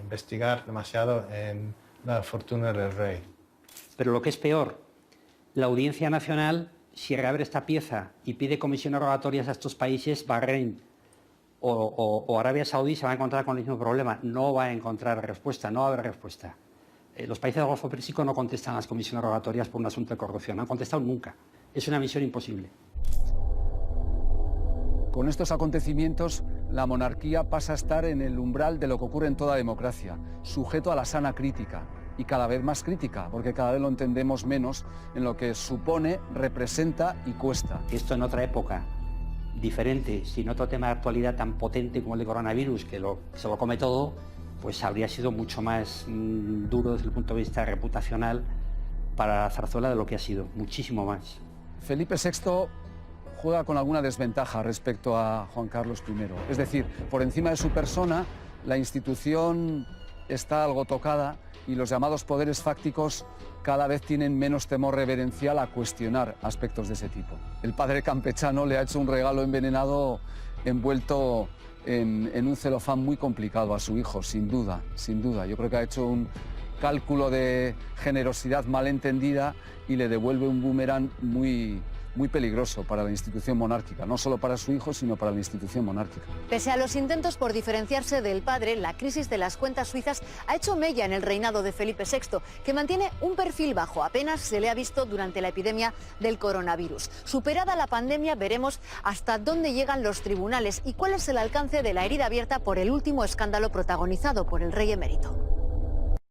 investigar demasiado en la fortuna del rey. Pero lo que es peor, la Audiencia Nacional, si reabre esta pieza y pide comisiones rogatorias a estos países, Bahrein o Arabia Saudí se va a encontrar con el mismo problema. No va a encontrar respuesta, no va a haber respuesta. Los países del Golfo Pérsico no contestan a las comisiones rogatorias por un asunto de corrupción, no han contestado nunca. Es una misión imposible. Con estos acontecimientos, la monarquía pasa a estar en el umbral de lo que ocurre en toda democracia, sujeto a la sana crítica, y cada vez más crítica, porque cada vez lo entendemos menos en lo que supone, representa y cuesta. Esto en otra época diferente, sin otro tema de actualidad tan potente como el de coronavirus, que se lo come todo, pues habría sido mucho más duro desde el punto de vista reputacional para Zarzuela de lo que ha sido, muchísimo más. Felipe VI juega con alguna desventaja respecto a Juan Carlos I. Es decir, por encima de su persona, la institución está algo tocada y los llamados poderes fácticos cada vez tienen menos temor reverencial a cuestionar aspectos de ese tipo. El padre campechano le ha hecho un regalo envenenado envuelto en un celofán muy complicado a su hijo, sin duda, sin duda. Yo creo que ha hecho un cálculo de generosidad malentendida y le devuelve un boomerang muy peligroso para la institución monárquica, no solo para su hijo, sino para la institución monárquica. Pese a los intentos por diferenciarse del padre, la crisis de las cuentas suizas ha hecho mella en el reinado de Felipe VI, que mantiene un perfil bajo. Apenas se le ha visto durante la epidemia del coronavirus. Superada la pandemia, veremos hasta dónde llegan los tribunales y cuál es el alcance de la herida abierta por el último escándalo protagonizado por el rey emérito.